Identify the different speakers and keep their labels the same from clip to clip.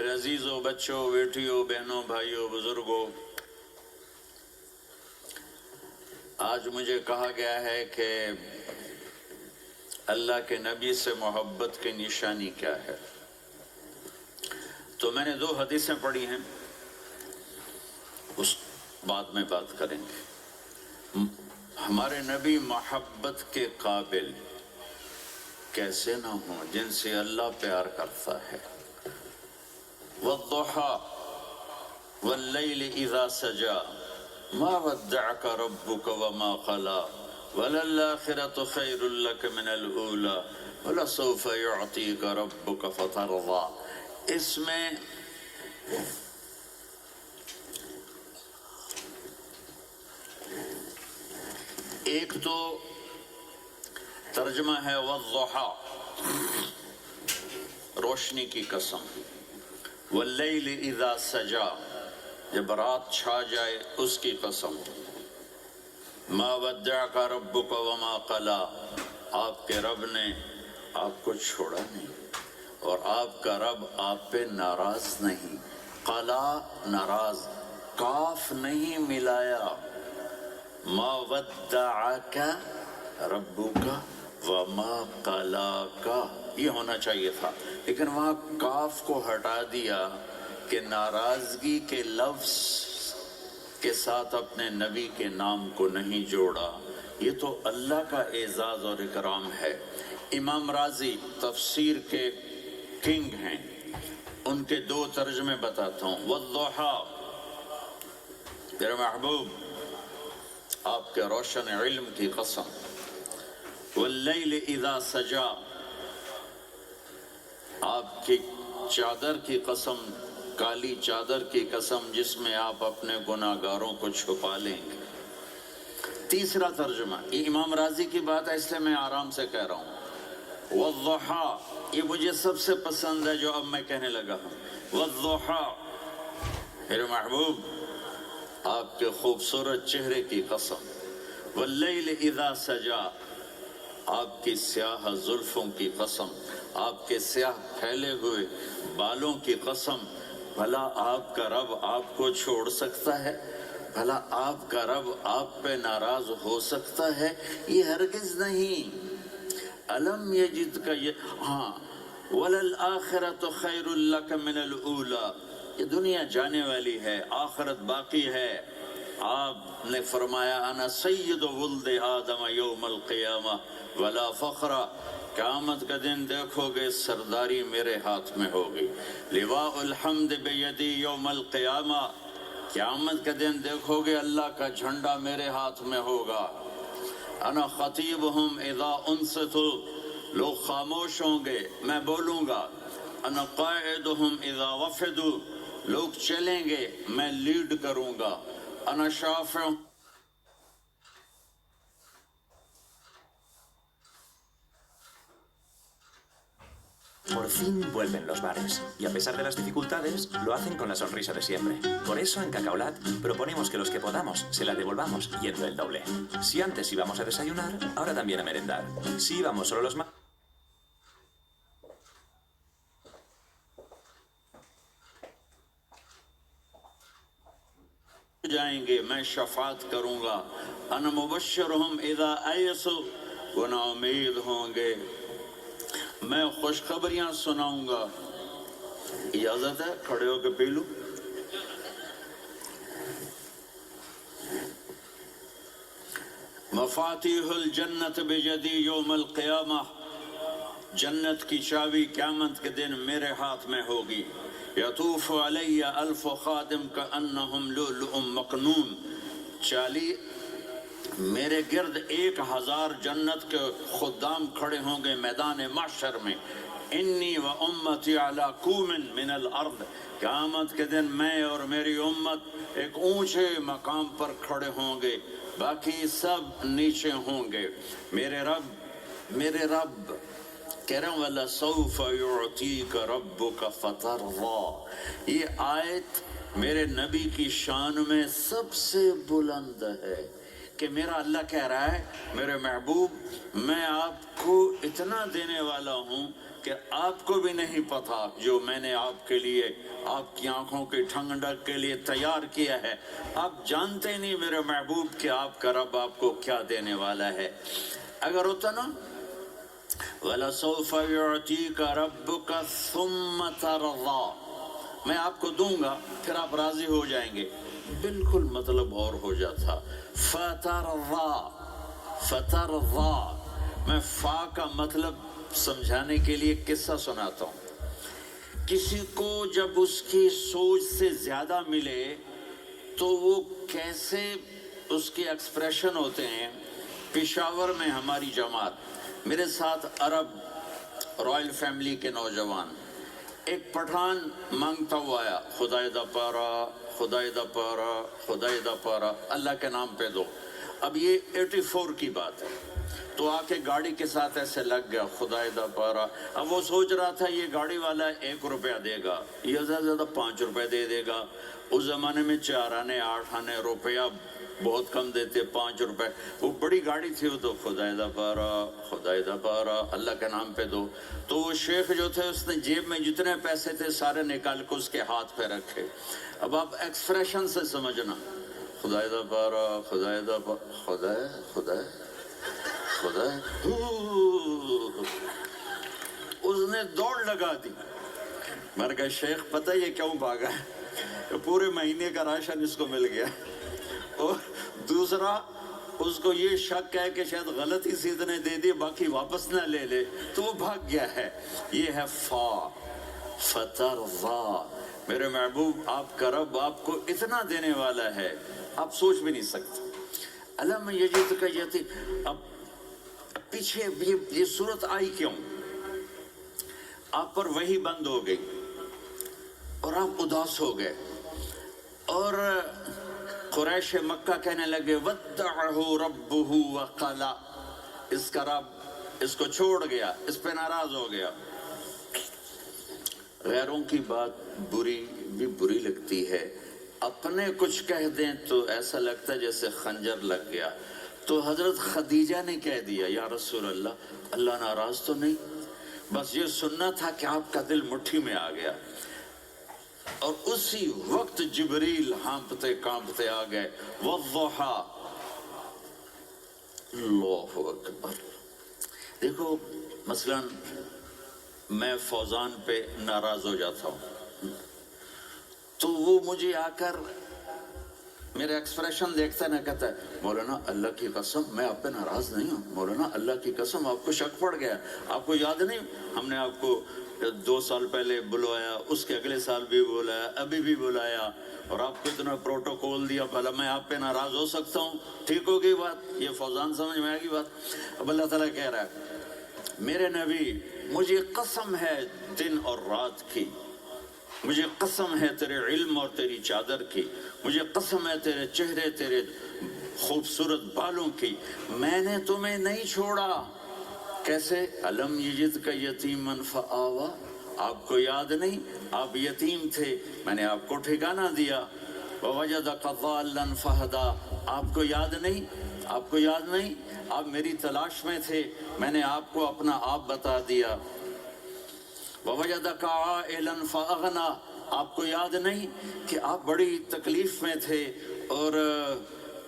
Speaker 1: میرے عزیزوں، بچوں، بیٹیوں، بہنوں، بھائیوں، بزرگوں، آج مجھے کہا گیا ہے کہ اللہ کے نبی سے محبت کی نشانی کیا ہے؟ تو میں نے 2 حدیثیں پڑھی ہیں، اس بعد میں بات کریں گے۔ ہمارے نبی محبت کے قابل کیسے نہ ہوں جن سے اللہ پیار کرتا ہے۔ والضحى والليل إذا سجى ما ودعك ربك وما قلى وللآخرة خير لك من الأولى ولسوف يعطيك ربك فترضى۔ اس میں ایک تو ترجمہ ہے والضحى، روشنی کی قسم، واللیل اذا سجا، جب رات چھا جائے اس کی قسم، ما ودعک ربک وما قلا، آپ کے رب نے آپ کو چھوڑا نہیں اور آپ کا رب آپ پہ ناراض نہیں۔ قلا ناراض، کاف نہیں ملایا، ما ودعک ربک وما قلاک یہ ہونا چاہیے تھا، لیکن وہاں کاف کو ہٹا دیا کہ ناراضگی کے لفظ کے ساتھ اپنے نبی کے نام کو نہیں جوڑا۔ یہ تو اللہ کا اعزاز اور اکرام ہے۔ امام راضی تفسیر کے کنگ ہیں، ان کے 2 ترجمے بتاتا ہوں۔ والضحى، میرے محبوب آپ کے روشن علم کی قسم، واللیل اذا سجا، آپ کی چادر کی قسم، کالی چادر کی قسم جس میں آپ اپنے گناہگاروں کو چھپا لیں گے۔ تیسرا ترجمہ، یہ امام راضی کی بات ہے اس لیے میں آرام سے کہہ رہا ہوں۔ والضحى، یہ مجھے سب سے پسند ہے جو اب میں کہنے لگا ہوں۔ والضحى، میرے محبوب آپ کے خوبصورت چہرے کی قسم، واللیل اذا سجا، آپ کی سیاہ زلفوں کی قسم، آپ کے سیاہ پھیلے ہوئے بالوں کی قسم، بھلا آپ کا رب آپ کو چھوڑ سکتا ہے؟ بھلا آپ کا رب آپ پہ ناراض ہو سکتا ہے؟ یہ ہرگز نہیں۔ الم یجد کا یہ، ہاں، وللآخرۃ خیر لک من الاولی، یہ دنیا جانے والی ہے، آخرت باقی ہے۔ آپ نے فرمایا انا سید ولد آدم یوم القیامہ ولا فخر، قیامت کا دن دیکھو گے سرداری میرے ہاتھ میں ہوگی۔ لواء الحمد بیدی یوم القیامہ، قیامت کا دن دیکھو گے اللہ کا جھنڈا میرے ہاتھ میں ہوگا۔ انا خطیبہم اذا انصتوا، لوگ خاموش ہوں گے میں بولوں گا۔ انا قائدہم اذا وفدوا، لوگ چلیں گے میں لیڈ کروں گا۔ انا شافع،
Speaker 2: Por fin vuelven los bares, y a pesar de las dificultades, lo hacen con la sonrisa de siempre. Por eso en Cacaolat proponemos que los que podamos se la devolvamos yendo el doble. Si antes íbamos a desayunar, ahora también a merendar. Si íbamos solo los
Speaker 1: جائیں گے میں شفاعت کروں گا۔ انا مبشرہم اذا ایسوا، وہ نا امید ہوں گے میں خوشخبریاں سناؤں گا۔ اجازت ہے کھڑے ہو کے پی لوں؟ مفاتیح الجنت بیدی یوم القیامہ، جنت کی چابی قیامت کے دن میرے ہاتھ میں ہوگی۔ یطوف علی الف خادم کانہم لؤلؤ مکنون، میرے گرد 1000 جنت کے خدام کھڑے ہوں گے میدان محشر میں۔ انی و امتی علی کوم من الارض، قیامت کے دن میں اور میری امت ایک اونچے مقام پر کھڑے ہوں گے، باقی سب نیچے ہوں گے۔ میرے رب کہہ رہا ہوں وَلَسَوْفَ يُعْطِيكَ رَبُّكَ فَتَرْضَى، یہ آیت میرے نبی کی شان میں سب سے بلند ہے کہ میرا اللہ کہہ رہا ہے میرے محبوب میں آپ کو اتنا دینے والا ہوں کہ آپ کو بھی نہیں پتا جو میں نے آپ کے لیے آپ کی آنکھوں کی ٹھنڈک کے لیے تیار کیا ہے. آپ جانتے نہیں میرے محبوب کہ آپ کا رب آپ کو کیا دینے والا ہے. اگر ہوتا نا وَلَسَوْفَ يُعْتِيكَ رَبُّكَ ثُمَّ تَرْضَىٰ، میں آپ کو دوں گا پھر آپ راضی ہو جائیں گے، بالکل مطلب اور ہو جاتا. فَتَرْضَىٰ فَتَرْضَىٰ، میں فا کا مطلب سمجھانے کے لیے قصہ سناتا ہوں. کسی کو جب اس کی سوچ سے زیادہ ملے تو وہ کیسے اس کے ایکسپریشن ہوتے ہیں. پشاور میں ہماری جماعت، میرے ساتھ عرب رائل فیملی کے نوجوان، ایک پٹھان مانگتا ہوا آیا، خدای دا پارا خدای دا پارا خدای دا پارا، اللہ کے نام پہ دو. اب یہ 84 کی بات ہے. تو آ کے گاڑی کے ساتھ ایسے لگ گیا، خدای دا پارا. اب وہ سوچ رہا تھا یہ گاڑی والا 1 روپیہ دے گا، یہ زیادہ زیادہ 5 روپے دے گا. اس زمانے میں 4 آنے 8 آنے روپیہ بہت کم دیتے، 5 روپے. وہ بڑی گاڑی تھی، وہ تو خدای دا پارا خدای دا پارا اللہ کے نام پہ دو. تو وہ شیخ جو تھے اس نے جیب میں جتنے پیسے تھے سارے نکال کے اس کے ہاتھ پہ رکھے. اب آپ ایکسپریشن سے سمجھنا، خدای دا پارا خدای دا پارا خدای خدای خدای. اس نے دوڑ لگا دی. میں نے کہا شیخ پتہ یہ کیوں بھاگا ہے؟ پورے مہینے کا راشن اس کو مل گیا. اور دوسرا اس کو یہ شک ہے کہ شاید غلط ہی سیدھ نے دے دی، باقی واپس نہ لے لے، تو وہ بھاگ گیا ہے. یہ ہے فا فترضا. میرے محبوب آپ کا رب آپ کو اتنا دینے والا ہے آپ سوچ بھی نہیں سکتے. علم یجدک یتیم. اب پیچھے یہ صورت آئی کیوں؟ آپ پر وحی بند ہو گئی اور آپ اداس ہو گئے، اور قریش مکہ کہنے لگے وَدَّعَهُ رَبُّهُ وَقَلَا، اس کا رب اس کو چھوڑ گیا، اس پہ ناراض ہو گیا. غیروں کی بات بری لگتی ہے، اپنے کچھ کہہ دیں تو ایسا لگتا ہے جیسے خنجر لگ گیا. تو حضرت خدیجہ نے کہہ دیا یا رسول اللہ، اللہ ناراض تو نہیں؟ بس یہ سننا تھا کہ آپ کا دل مٹھی میں آ گیا. اور اسی وقت جبریل ہانپتے کانپتے آ گئے. والضحا، اللہ اکبر. دیکھو مثلا میں فوزان پہ ناراض ہو جاتا ہوں تو وہ مجھے آ کر میرے ایکسپریشن دیکھتا ہے نہ، کہتا ہے مولانا اللہ کی قسم میں آپ پہ ناراض نہیں ہوں، مولانا اللہ کی قسم آپ کو شک پڑ گیا، آپ کو یاد نہیں ہم نے آپ کو 2 سال پہلے بلوایا، اس کے اگلے سال بھی بلایا، ابھی بھی بلایا، اور آپ کو اتنا پروٹوکول دیا، بھلا میں آپ پہ ناراض ہو سکتا ہوں؟ ٹھیک ہوگی بات؟ یہ فوزان سمجھ میں آئے گی بات. اب اللہ تعالیٰ کہہ رہا ہے میرے نبی مجھے قسم ہے دن اور رات کی، مجھے قسم ہے تیرے علم اور تیری چادر کی، مجھے قسم ہے تیرے چہرے تیرے خوبصورت بالوں کی، میں نے تمہیں نہیں چھوڑا. کیسے؟ علم یجدک یتیمن فآوا، آپ کو یاد نہیں آپ یتیم تھے، میں نے آپ کو ٹھکانہ دیا. ووجدک ضالا فہدا، آپ کو یاد نہیں آپ کو یاد نہیں آپ میری تلاش میں تھے، میں نے آپ کو اپنا آپ بتا دیا. ووجدک عائلا فاغنا، آپ کو یاد نہیں کہ آپ بڑی تکلیف میں تھے اور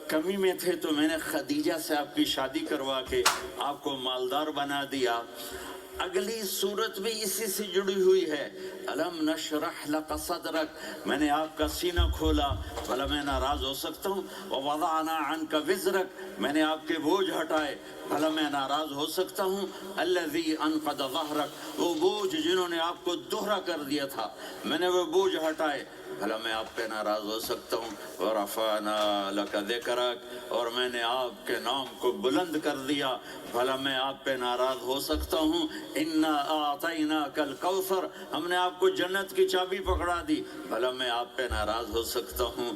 Speaker 1: کمی میں تھے، تو میں نے خدیجہ سے آپ کی شادی کروا کے آپ کو مالدار بنا دیا. اگلی صورت بھی اسی سے جڑی ہوئی ہے. الم نشرح لک صدرک، میں نے آپ کا سینہ کھولا، بھلا میں ناراض ہو سکتا ہوں؟ ووضعنا عنک وزرک، میں نے آپ کے بوجھ ہٹائے، بھلا میں ناراض ہو سکتا ہوں؟ الذی انقض ظہرک، وہ بوجھ جنہوں نے آپ کو دوہرا کر دیا تھا، میں نے وہ بوجھ ہٹائے، بھلا میں آپ پہ ناراض ہو سکتا ہوں؟ ورفعنا لک ذکرک، اور میں نے آپ کے نام کو بلند کر دیا، بھلا میں آپ پہ ناراض ہو سکتا ہوں؟ انا اعطیناک الکوثر، ہم نے آپ کو جنت کی چابی پکڑا دی، بھلا میں آپ پہ ناراض ہو سکتا ہوں؟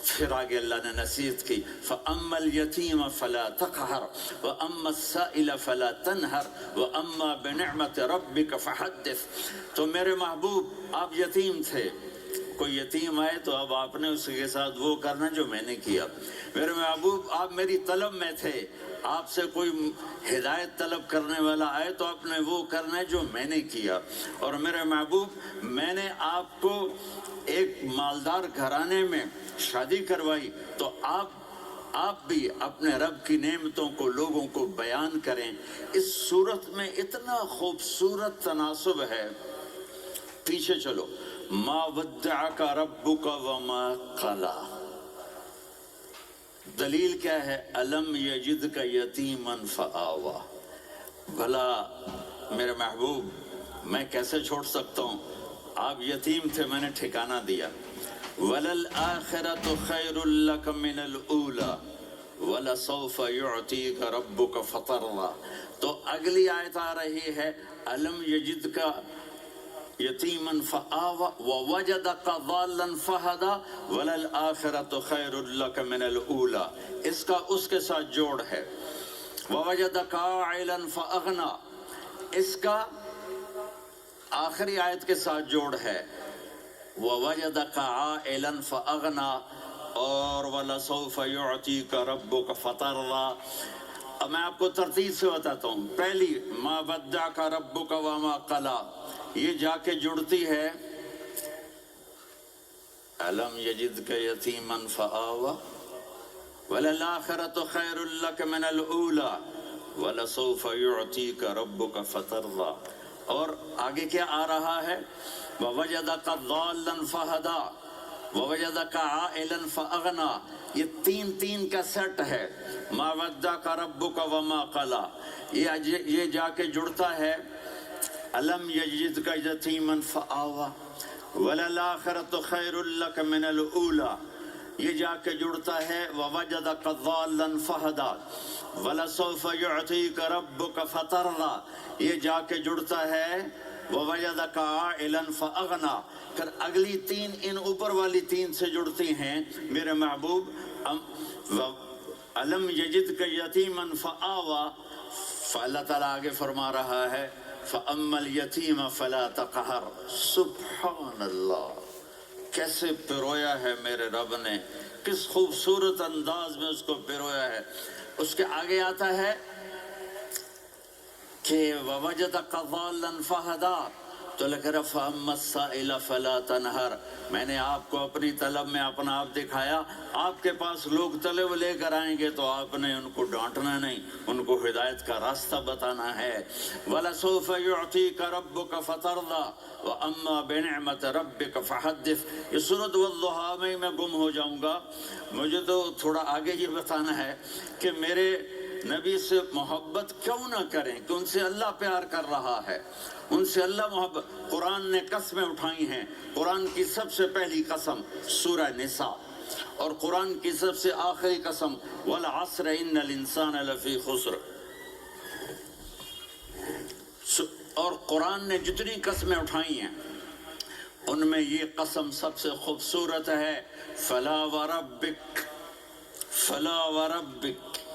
Speaker 1: پھر آگے اللہ نے نصیحت کی، فَأَمَّا الْيَتِيمَ فَلَا تَقْهَرْ وَأَمَّا السَّائِلَ فَلَا تَنْهَرْ وَأَمَّا بِنِعْمَةِ رَبِّكَ فَحَدِّثْ. تو میرے محبوب آپ یتیم تھے، کوئی یتیم آئے تو اب آپ نے اس کے ساتھ وہ کرنا جو میں نے کیا. میرے محبوب آپ میری طلب میں تھے, آپ سے کوئی ہدایت طلب کرنے والا آئے تو آپ نے وہ کرنا ہے جو میں نے کیا. اور میرے محبوب میں نے آپ کو ایک مالدار گھرانے میں شادی کروائی, تو آپ بھی اپنے رب کی نعمتوں کو لوگوں کو بیان کریں. اس صورت میں اتنا خوبصورت تناسب ہے. پیچھے چلو, ما ودعک ربک وما قلی. دلیل کیا ہے؟ الم یجدک یتیما فآوی. بھلا میرے محبوب میں کیسے چھوڑ سکتا ہوں؟ آپ یتیم تھے, میں نے ٹھکانہ دیا. وَلَلْآخِرَةُ خَيْرٌ لَكَ مِنَ الْأُولَى وَلَسَوْفَ يُعْطِيكَ رَبُّكَ فَتَرْضَى. تو اگلی آیت آ رہی ہے الم یجدک یتیما فآوی ووجدک ضالا فہدی وَلَلْآخِرَةُ خَيْرٌ لَكَ مِنَ الْأُولَى. اس کا اس کے ساتھ جوڑ ہے. ووجدک عائلا فأغنی, اس کا آخری آیت کے ساتھ جوڑ ہے. وَوَجَدَكَ عَائِلًا فَأَغْنَى اور وَلَسَوْفَ يُعْطِيكَ رَبُّكَ فَتَرْضَى. اب میں آپ کو ترتیب سے بتاتا ہوں. پہلی مَا وَدَّعَكَ رَبُّكَ وَمَا قَلَى, یہ جا کے جڑتی ہے أَلَمْ يَجِدْكَ يَتِيمًا فَآوَى وَلَلْآخِرَةُ خَيْرٌ لَكَ مِنَ الْأُولَى وَلَسَوْفَ يُعْطِيكَ رَبُّكَ فَتَرْضَى. اور آگے کیا آ رہا ہے؟ وَوَجَدَكَ ضَالًّا فَهَدَى وَوَجَدَكَ عَائِلًا فَأَغْنَى. یہ تین کا سیٹ ہے. مَا وَدَّعَكَ رَبُّكَ وَمَا قَلَى, یہ جا کے جڑتا ہے أَلَمْ يَجِدْكَ يَتِيمًا فَآوَى وَلَلْآخِرَةُ خَيْرٌ لَكَ مِنَ الْأُولَى, یہ جا کے جڑتا ہے وَوَجَدَكَ ضَالًّا فَهَدَى وَلَسَوْفَ يُعْطِيكَ رَبُّكَ فَتَرْضَى, یہ جا کے جڑتا ہے وَوَجَدَكَ عَائِلًا فَأَغْنَى. پھر اگلی تین ان اوپر والی تین سے جڑتی ہیں میرے محبوب. أَلَمْ يَجِدْكَ يَتِيمًا فَآوَى, فاللہ تعالیٰ آگے فرما رہا ہے فَأَمَّا الْيَتِيمَ فَلَا تَقْهَرْ. سبحان اللہ, کیسے پرویا ہے میرے رب نے, کس خوبصورت انداز میں اس کو پرویا ہے. اس کے آگے آتا ہے کہ وَوَجَدَكَ ضَالًّا فَهَدَى, تو لکھ رہا فَأَمَّا السَّائِلَ فَلَا تَنْهَرْ. میں نے آپ کو اپنی طلب میں اپنا آپ دکھایا. آپ کے پاس لوگ طلب لے کر آئیں گے تو آپ نے ان کو ڈانٹنا نہیں, ان کو ہدایت کا راستہ بتانا ہے. وَلَسَوْفَ يُعْطِيكَ رَبُّكَ فَتَرْضَى وَأَمَّا بِنِعْمَةِ رَبِّكَ فَحَدِّثْ. یہ سورۃ والضحیٰ میں گم ہو جاؤں گا. مجھے تو تھوڑا آگے یہ بتانا ہے کہ میرے نبی سے محبت کیوں نہ کریں, کہ ان سے اللہ پیار کر رہا ہے, ان سے اللہ محبت. قرآن نے قسمیں اٹھائی ہیں. قرآن کی سب سے پہلی قسم سورہ نساء, اور قرآن کی سب سے آخری قسم وَالْعَصْرِ إِنَّ الْإِنسَانَ لَفِي خُسْرٍ. اور قرآن نے جتنی قسمیں اٹھائی ہیں ان میں یہ قسم سب سے خوبصورت ہے. فَلَا وَرَبِّكَ فَلَا وَرَبِّكَ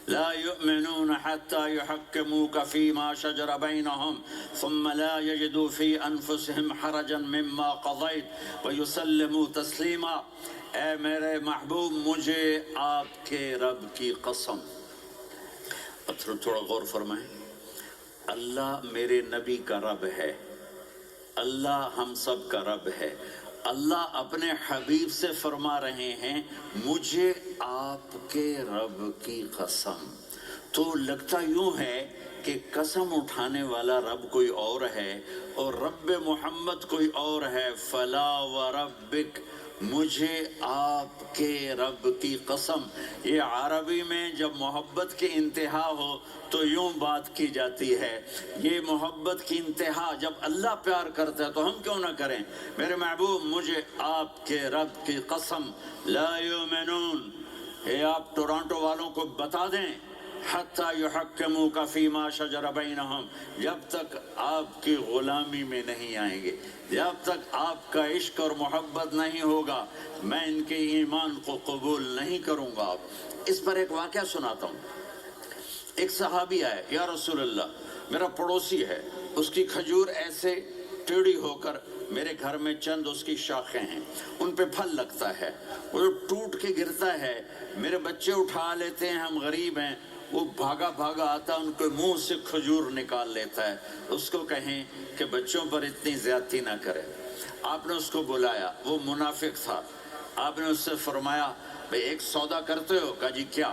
Speaker 1: لا يؤمنون حتى يحكموك فيما شجر بينهم ثم لا يجدوا في أنفسهم حرجا مما قضيت ويسلموا تسليما. اے میرے محبوب, مجھے آپ کے رب کی قسم. تھوڑا غور فرمائیں. اللہ میرے نبی کا رب ہے, اللہ ہم سب کا رب ہے. اللہ اپنے حبیب سے فرما رہے ہیں مجھے آپ کے رب کی قسم. تو لگتا یوں ہے کہ قسم اٹھانے والا رب کوئی اور ہے اور رب محمد کوئی اور ہے. فلا وربک, مجھے آپ کے رب کی قسم. یہ عربی میں جب محبت کی انتہا ہو تو یوں بات کی جاتی ہے. یہ محبت کی انتہا جب اللہ پیار کرتا ہے تو ہم کیوں نہ کریں. میرے محبوب, مجھے آپ کے رب کی قسم. لا یؤمنون, اے آپ ٹورانٹو والوں کو بتا دیں حتیٰ یحکموک فیما شجر بینہم, جب تک آپ کی غلامی میں نہیں آئیں گے, جب تک آپ کا عشق اور محبت نہیں ہوگا, میں ان کے ایمان کو قبول نہیں کروں گا. اس پر ایک واقعہ سناتا ہوں. ایک صحابی آئے, یا رسول اللہ میرا پڑوسی ہے, اس کی کھجور ایسے ٹیڑھی ہو کر میرے گھر میں چند اس کی شاخیں ہیں، ان پہ پھل لگتا ہے، وہ جو ٹوٹ کے گرتا ہے میرے بچے اٹھا لیتے ہیں، ہم غریب ہیں، وہ بھاگا بھاگا آتا ان کے منہ سے کھجور نکال لیتا ہے، اس کو کہیں کہ بچوں پر اتنی زیادتی نہ کرے۔ آپ نے اس کو بلایا، وہ منافق تھا، آپ نے اس سے فرمایا بھئی ایک سودا کرتے ہو؟ کہا جی کیا؟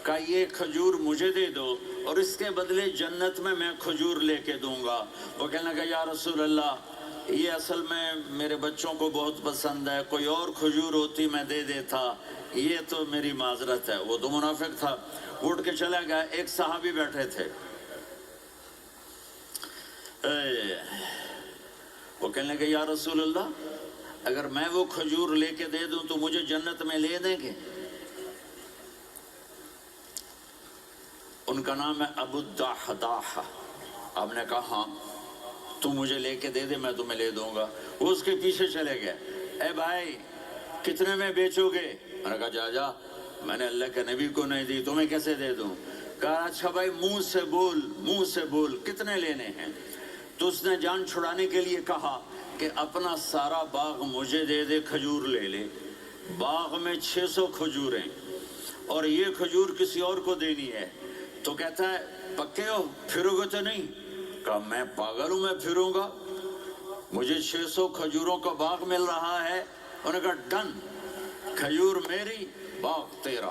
Speaker 1: کہا یہ کھجور مجھے دے دو اور اس کے بدلے جنت میں کھجور لے کے دوں گا۔ وہ کہنے لگا یا رسول اللہ یہ اصل میں میرے بچوں کو بہت پسند ہے، کوئی اور کھجور ہوتی میں دے دیتا، یہ تو میری معذرت ہے۔ وہ تو منافق تھا، اٹھ کے چلا گیا۔ ایک صحابی بیٹھے تھے، وہ کہنے لگے یا رسول اللہ اگر میں وہ کھجور لے کے دے دوں تو مجھے جنت میں لے دیں گے؟ ان کا نام ہے ابو الدحداح۔ آپ نے کہا ہاں تو مجھے لے کے دے دے میں تمہیں لے دوں گا۔ وہ اس کے پیچھے چلے گئے، اے بھائی کتنے میں بیچو گے؟ میں نے کہا جا جا، میں نے اللہ کے نبی کو نہیں دی، تمہیں کیسے دے دوں؟ کہا اچھا بھائی منہ سے بول کتنے لینے ہیں؟ تو اس نے جان چھڑانے کے لیے کہا کہ اپنا سارا باغ مجھے دے دے، کھجور لے لے۔ باغ میں 600 کھجوریں اور یہ کھجور کسی اور کو دینی ہے۔ تو کہتا ہے پکے ہو، پھرو گے تو نہیں؟ کہا میں پاگل ہوں، میں پھروں گا؟ مجھے 600 کھجوروں کا باغ مل رہا ہے۔ انہوں نے کہا ڈن، کھجور میری باغ تیرا۔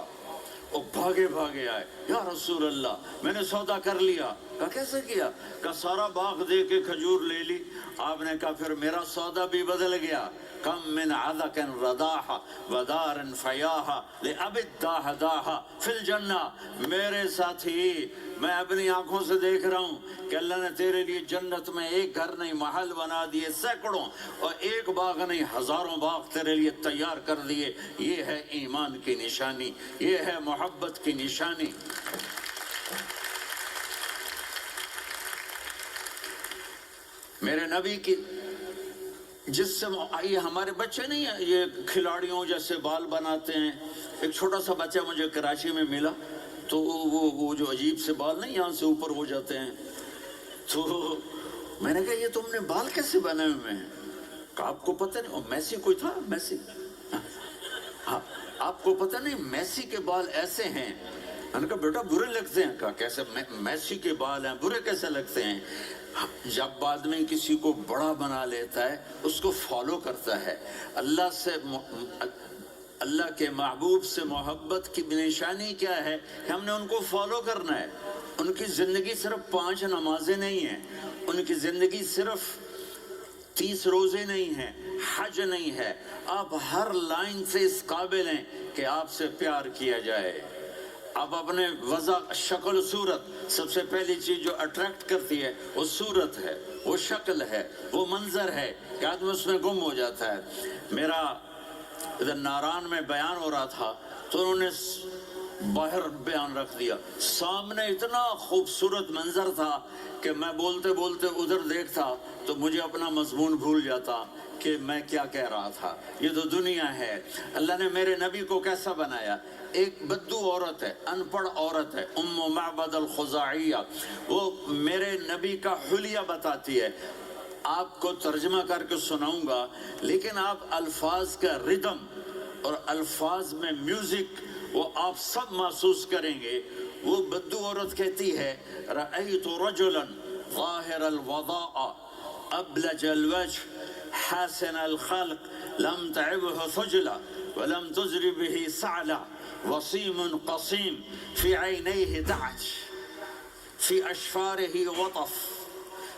Speaker 1: وہ بھاگے بھاگے آئے، یا رسول اللہ میں نے سودا کر لیا۔ کہا کیسے کیا؟ کہا سارا باغ دے کے کھجور لے لی۔ آپ نے کہا پھر میرا سودا بھی بدل گیا۔ کم من عذق رداح ودار فیاح لأب الدحداح فی الجنہ۔ میرے ساتھی میں اپنی آنکھوں سے دیکھ رہا ہوں کہ اللہ نے تیرے لیے جنت میں ایک گھر نہیں محل بنا دیے سینکڑوں، اور ایک باغ نہیں ہزاروں باغ تیرے لیے تیار کر دیے۔ یہ ہے ایمان کی نشانی، یہ ہے محبت کی نشانی۔ میرے نبی کی جس سے یہ ہمارے بچے نہیں ہیں یہ کھلاڑیوں جیسے بال بناتے ہیں۔ ایک چھوٹا سا بچہ مجھے کراچی میں ملا، تو وہ جو عجیب سے بال نہیں یہاں سے اوپر ہو جاتے ہیں، تو میں نے کہا یہ تم نے بال کیسے بنائے ہوئے ہیں؟ کہا آپ کو پتہ نہیں؟ میسی کوئی تھا، میسی، آپ کو پتہ نہیں میسی کے بال ایسے ہیں؟ میں نے کہا بیٹا برے لگتے ہیں۔ کہا کیسے؟ میسی کے بال ہیں برے کیسے لگتے ہیں؟ جب آدمی کسی کو بڑا بنا لیتا ہے اس کو فالو کرتا ہے۔ اللہ کے محبوب سے محبت کی نشانی کیا ہے کہ ہم نے ان کو فالو کرنا ہے۔ ان کی زندگی صرف 5 نمازیں نہیں ہیں، ان کی زندگی صرف 30 روزے نہیں ہیں، حج نہیں ہے۔ آپ ہر لائن سے اس قابل ہیں کہ آپ سے پیار کیا جائے۔ آپ اپنے وضع شکل صورت، سب سے پہلی چیز جو اٹریکٹ کرتی ہے وہ صورت ہے، وہ شکل ہے، وہ منظر ہے کہ آدمی اس میں گم ہو جاتا ہے۔ میرا ادھر ناران میں بیان ہو رہا تھا تو انہوں نے باہر بیان رکھ دیا، سامنے اتنا خوبصورت منظر تھا کہ میں بولتے بولتے ادھر دیکھتا تو مجھے اپنا مضمون بھول جاتا کہ میں کیا کہہ رہا تھا۔ یہ تو دنیا ہے۔ اللہ نے میرے نبی کو کیسا بنایا؟ ایک بدو عورت ہے، ان پڑھ عورت ہے، ام معبد الخزاعیہ، وہ میرے نبی کا حلیہ بتاتی ہے۔ آپ کو ترجمہ کر کے سناؤں گا، لیکن آپ الفاظ کا ردم اور الفاظ میں میوزک وہ آپ سب محسوس کریں گے۔ وہ بدو عورت کہتی ہے رأیت رجلا ظاہر الوضاء ابلج الوجه حاسن الخلق لم تعبه خجلة ولم تزر به سعلة وصيم قصيم في عينيه دعج في أشفاره وطف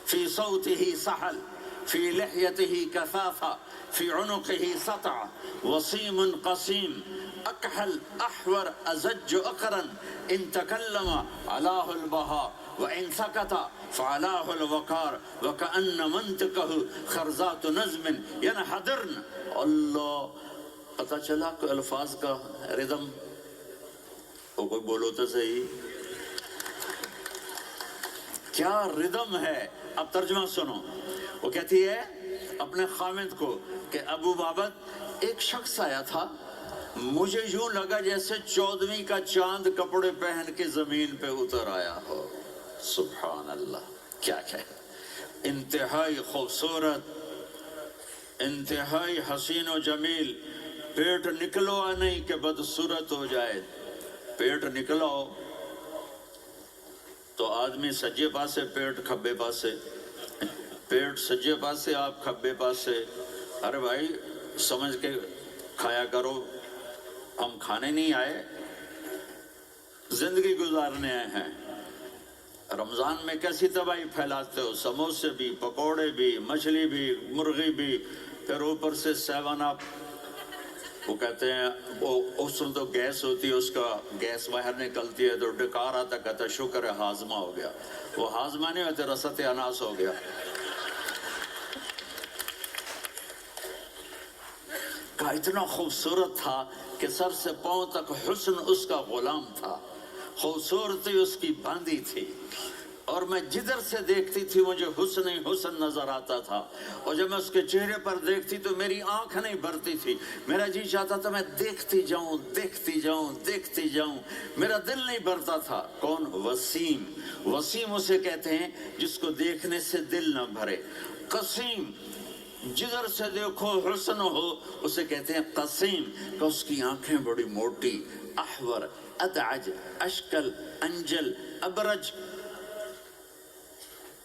Speaker 1: في صوته سحل في لحيته كثافة في عنقه سطع وصيم قصيم أكحل أحور أزج أقرن إن تكلم علاه البهاء وإن سكت فعلاه الوقار وكأن منطقه خرزات نظم ينحدرن۔ اللہ، پتہ چلا کہ الفاظ کا ردم، وہ کوئی بولو تو صحیح، کیا ردم ہے۔ اب ترجمہ سنو۔ وہ کہتی ہے اپنے خامد کو کہ ابو بابت ایک شخص آیا تھا، مجھے یوں لگا جیسے 14ویں کا چاند کپڑے پہن کے زمین پہ اتر آیا ہو۔ سبحان اللہ، کیا کہے۔ انتہائی خوبصورت, انتہائی حسین و جمیل. پیٹ نکلوا نہیں کہ بدصورت ہو جائے. پیٹ نکلاؤ تو آدمی سجے پاسے پیٹ کھبے پاسے, پیٹ سجے پاسے آپ کھبے پاسے. ارے بھائی سمجھ کے کھایا کرو, ہم کھانے نہیں آئے, زندگی گزارنے آئے ہیں. رمضان میں کیسی تباہی پھیلاتے ہو, سموسے بھی, پکوڑے بھی, مچھلی بھی, مرغی بھی, پھر اوپر سے 7 اپ. وہ کہتے ہیں اس میں تو گیس ہوتی ہے, اس کا گیس باہر نکلتی ہے تو ڈکار آتا, کہتا ہے شکر ہے ہاضمہ ہو گیا. وہ ہاضمہ نہیں ہوتے, رسط اناس ہو گیا. کا اتنا خوبصورت تھا کہ سر سے پاؤں تک حسن اس کا غلام تھا, خوبصورتی اس کی باندھی تھی, اور میں جدھر سے دیکھتی تھی مجھے حسن ہی حسن نظر آتا تھا. اور جب میں اس کے چہرے پر دیکھتی تو میری آنکھ نہیں بھرتی تھی, میرا جی چاہتا تھا میں دیکھتی جاؤں دیکھتی جاؤں دیکھتی جاؤں, میرا دل نہیں بھرتا تھا. کون؟ وسیم. وسیم اسے کہتے ہیں جس کو دیکھنے سے دل نہ بھرے. قسیم, جدھر سے دیکھو حسن ہو, اسے کہتے ہیں قسیم. کہ اس کی آنکھیں بڑی موٹی, احور, ادعج, اشکل, انجل, ابرج,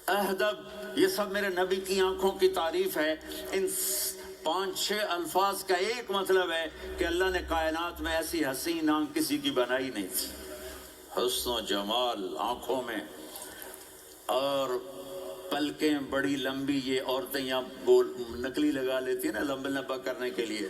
Speaker 1: اہدب, یہ سب میرے نبی کی آنکھوں کی تعریف ہے. ان 5-6 الفاظ کا ایک مطلب ہے کہ اللہ نے کائنات میں ایسی حسین آنکھ کسی کی بنائی نہیں تھی. حسن و جمال آنکھوں میں, اور پلکیں بڑی لمبی. یہ عورتیں یہاں نکلی لگا لیتی ہیں نا لمبا کرنے کے لیے,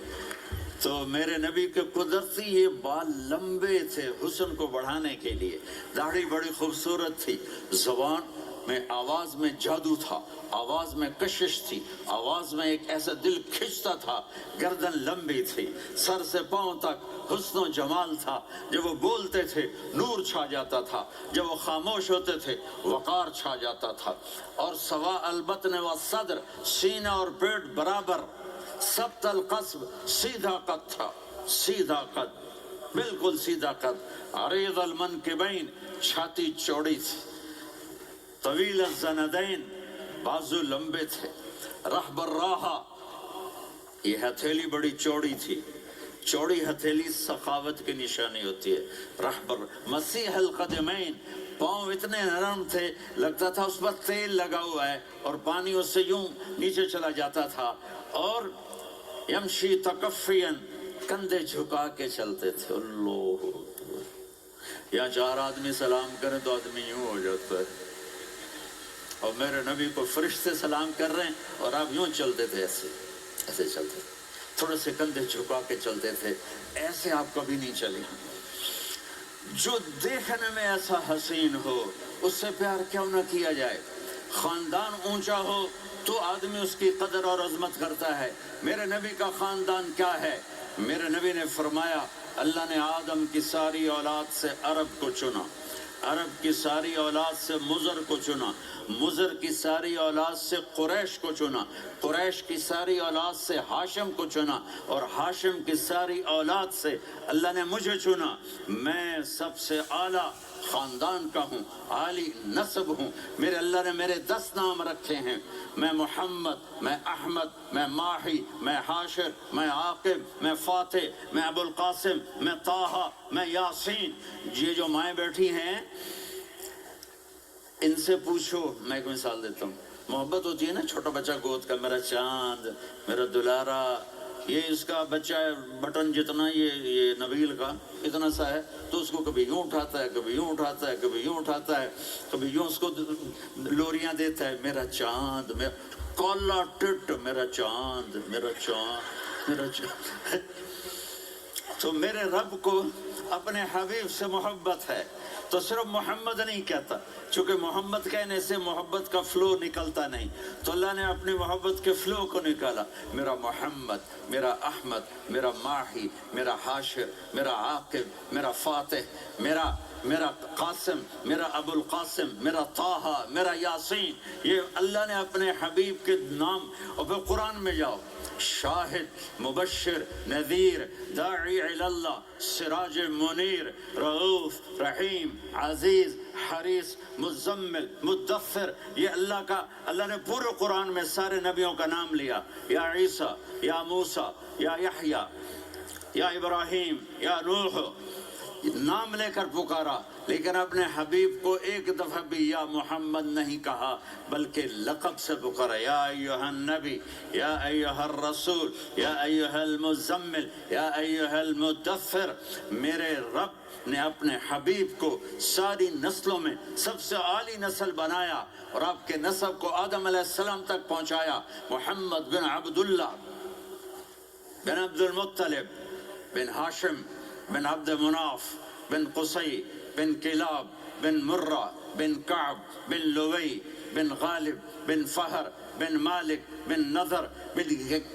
Speaker 1: تو میرے نبی کے قدرتی یہ بال لمبے تھے حسن کو بڑھانے کے لیے. داڑھی بڑی خوبصورت تھی. زبان میں, آواز میں جادو تھا, آواز میں کشش تھی, آواز میں ایک ایسا دل کھنچتا تھا. گردن لمبی تھی, سر سے پاؤں تک حسن و جمال تھا. جب وہ بولتے تھے نور چھا جاتا تھا, جب وہ خاموش ہوتے تھے وقار چھا جاتا تھا. اور سوا البطن و صدر, سینہ اور پیٹ برابر, سبت القصب, سیدھا قد تھا, سیدھا قد, بالکل سیدھا قد. عریض المنکبین, چھاتی چوڑی تھی. طویل الزندین, بازو لمبے تھے. رحب الراحہ, یہ ہتھیلی بڑی چوڑی تھی. چوڑی ہتھیلی سخاوت کی نشانی ہوتی ہے. رحب مسیح القدمین, پاؤں اتنے نرم تھے لگتا تھا اس پر تیل لگا ہوا ہے, اور پانی اس سے یوں نیچے چلا جاتا تھا. اور یمشی تکفین, کندھے جھکا کے چلتے تھے. اللہ, یہاں 4 آدمی سلام کریں تو آدمی یوں ہو جاتا ہے. اور میرے نبی کو فرشتے سلام کر رہے ہیں اور آپ یوں چلتے تھے, ایسے ایسے چلتے تھے, تھوڑے سے کندھے جھکا کے چلتے تھے. ایسے آپ کبھی نہیں چلے. جو دیکھنے میں ایسا حسین ہو اس سے پیار کیوں نہ کیا جائے. خاندان اونچا ہو تو آدمی اس کی قدر اور عظمت کرتا ہے. میرے نبی کا خاندان کیا ہے؟ میرے نبی نے فرمایا اللہ نے آدم کی ساری اولاد سے عرب کو چنا, عرب کی ساری اولاد سے مضر کو چنا, مضر کی ساری اولاد سے قریش کو چنا, قریش کی ساری اولاد سے ہاشم کو چنا, اور ہاشم کی ساری اولاد سے اللہ نے مجھے چنا. میں سب سے اعلیٰ خاندان کا ہوں, عالی نسب ہوں. میرے اللہ نے میرے 10 نام رکھے ہیں. میں محمد, میں احمد, میں ماہی, میں حاشر, میں عاقب, میں فاتح, میں ابو القاسم, میں طٰہٰ, میں یاسین. یہ جو مائیں بیٹھی ہیں ان سے پوچھو, میں ایک مثال دیتا ہوں. محبت ہوتی ہے نا, چھوٹا بچہ گود کا, میرا چاند, میرا دلارا, یہ اس کا بچہ ہے بٹن جتنا, یہ نبیل کا اتنا سا ہے, تو اس کو کبھی یوں اٹھاتا ہے, کبھی یوں اٹھاتا ہے, کبھی یوں اٹھاتا ہے, کبھی یوں اس کو لوریاں دیتا ہے. میرا چاند, میرا کالا ٹٹ, میرا چاند, میرا چاند, میرا چاند. تو میرے رب کو اپنے حبیب سے محبت ہے تو صرف محمد نہیں کہتا, چونکہ محمد کہنے سے محبت کا فلو نکلتا نہیں, تو اللہ نے اپنی محبت کے فلو کو نکالا. میرا محمد, میرا احمد, میرا ماہی, میرا حاشر, میرا عاقب, میرا فاتح, میرا قاسم, میرا ابو القاسم, میرا طٰہٰ, میرا یاسین. یہ اللہ نے اپنے حبیب کے نام. اور پھر قرآن میں جاؤ, شاہد, مبشر, نذیر, داعی الی اللہ, سراج منیر, رؤوف, رحیم, عزیز, حریص, مزمل, مدثر, یہ اللہ نے پورے قرآن میں سارے نبیوں کا نام لیا. یا عیسیٰ, یا موسیٰ, یا یحییٰ, یا ابراہیم, یا نوح, نام لے کر پکارا. لیکن اپنے حبیب کو ایک دفعہ بھی یا محمد نہیں کہا, بلکہ لقب سے پکارا. یا ایھا النبی, یا ایھا الرسول, یا ایھا المزمل, یا ایھا المدثر. میرے رب نے اپنے حبیب کو ساری نسلوں میں سب سے عالی نسل بنایا اور آپ کے نسب کو آدم علیہ السلام تک پہنچایا. محمد بن عبداللہ بن عبد المطلب بن ہاشم بن عبد مناف بن قصی بن کلاب بن مرہ بن کعب بن لوی بن غالب بن فہر بن مالک بن نضر بن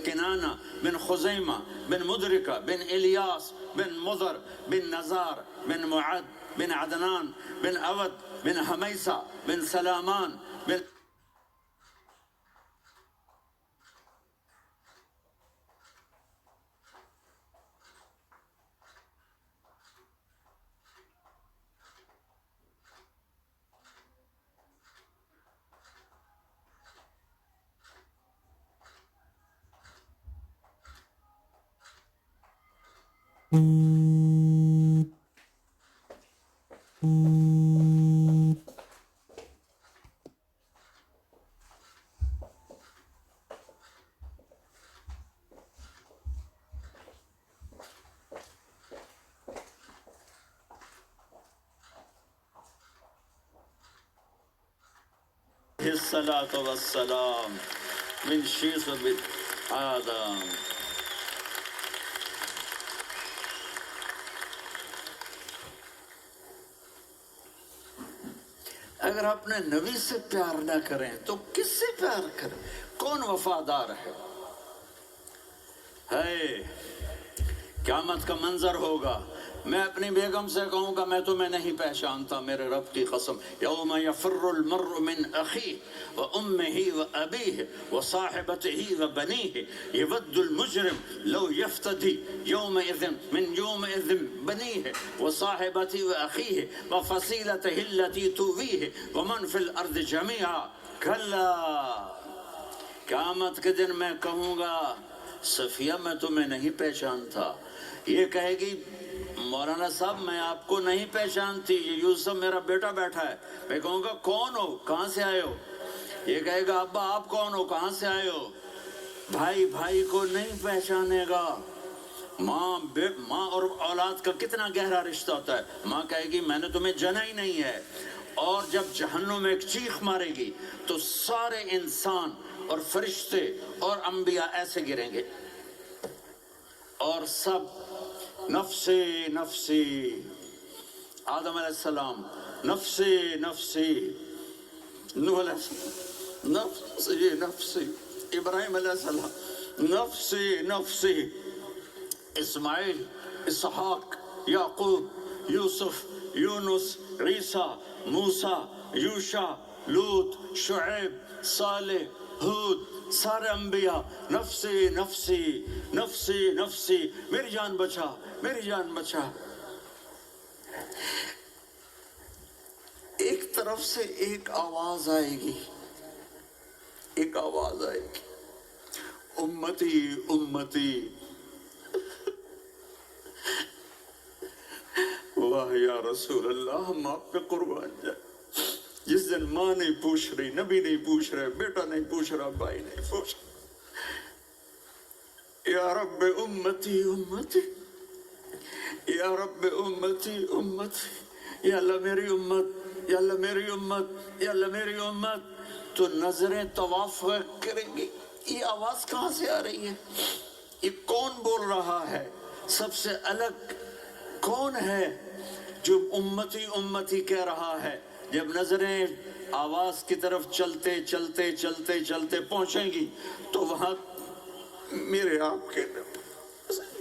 Speaker 1: کنانہ بن خزیمہ بن مدرکہ بن الیاس بن مضر بن نزار بن معد بن عدنان بن عود بن حمیسہ بن سلامان بن الصلاة والسلام من شیصب آدم. اگر اپنے نبی سے پیار نہ کریں تو کس سے پیار کریں؟ کون وفادار ہے؟ قیامت کا منظر ہوگا. میں اپنی بیگم سے کہوں گا میں تمہیں نہیں پہچانتا, میرے رب کی قسم. یوم یفر المرء من اخیہ وامہ وابیہ وصاحبتہ وبنیہ یود المجرم لو یفتدی یومئذ من یومئذ بنیہ وصاحبتہ واخیہ وفصیلتہ التی تؤویہ ومن فی الارض جمیعا. کلا, قیامت کے دن میں کہوں گا صفیہ میں تمہیں نہیں پہچانتا. یہ کہے گی مولانا صاحب میں آپ کو نہیں پہچانتی, یہ یوسف میرا بیٹا بیٹھا ہے. میں کہوں گا کون ہو, کہاں سے آئے ہو؟ یہ کہے گا ابا آپ کون ہو, کہاں سے آئے ہو؟ بھائی بھائی کو نہیں پہچانے گا. ماں اور اولاد کا کتنا گہرا رشتہ ہوتا ہے. ماں کہے گی میں نے تمہیں جنا ہی نہیں ہے. اور جب جہنم میں ایک چیخ مارے گی تو سارے انسان اور فرشتے اور انبیاء ایسے گریں گے اور سب نفسی نفسی. آدم علیہ السلام نفسی نفسی, نوح علیہ السلام نفسی نفسی, ابراہیم علیہ السلام نفسی نفسی, اسماعیل, اسحاق, یعقوب, یوسف, یونس, عیسیٰ, موسیٰ, یوشع, لوط, شعیب, صالح, ہود, سارے انبیاء نفسی نفسی نفسی نفسی, میری جان بچا میری جان بچا. ایک طرف سے ایک آواز آئے گی, ایک آواز آئے گی, امتی امتی. واہ یا رسول اللہ, ہم آپ پہ قربان جائیں. جس دن ماں نہیں پوچھ رہی, نبی نہیں پوچھ رہے, بیٹا نہیں پوچھ رہا, بھائی نہیں پوچھ رہا. یا رب امتی امتی, یا رب امتی امتی, یا اللہ میری امت, یا اللہ میری امت, یا اللہ میری امت. تو نظریں طواف کریں گی, یہ آواز کہاں سے آ رہی ہے؟ یہ کون بول رہا ہے؟ سب سے الگ کون ہے جو امتی امتی کہہ رہا ہے؟ جب نظریں آواز کی طرف چلتے چلتے چلتے چلتے پہنچیں گی تو وہاں میرے آپ کے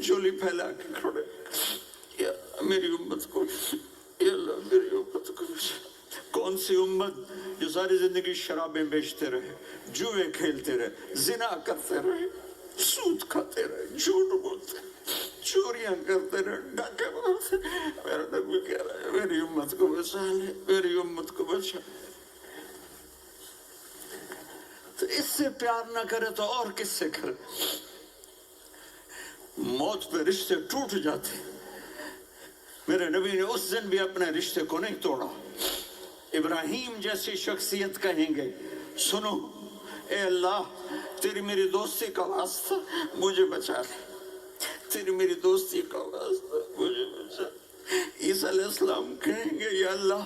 Speaker 1: جھولی پھیلا کے کھڑے, یا میری امت کو, یا اللہ میری امت کو. کون سی امت جو ساری زندگی شرابیں بیچتے رہے, جوئے کھیلتے رہے, زنا کرتے رہے, سود کھاتے رہے, جھوٹ بولتے رہے, چوریاں کرتے رہے, ڈاکے مارتے. میرا نبی کہہ رہا ہے میری امت کو بچا لے, میری امت کو بچا. تو اس سے پیار نہ کرے تو اور کس سے کرے؟ موت پہ رشتے ٹوٹ جاتے. میرے نبی نے اس دن بھی اپنے رشتے کو نہیں توڑا. ابراہیم جیسی شخصیت کہیں گے سنو اے اللہ تیری میری دوستی کا واسطہ مجھے بچا لے, تیری میری دوستی کا واسطہ مجھے بچا. عیسیٰ علیہ السلام کہیں گے یا اللہ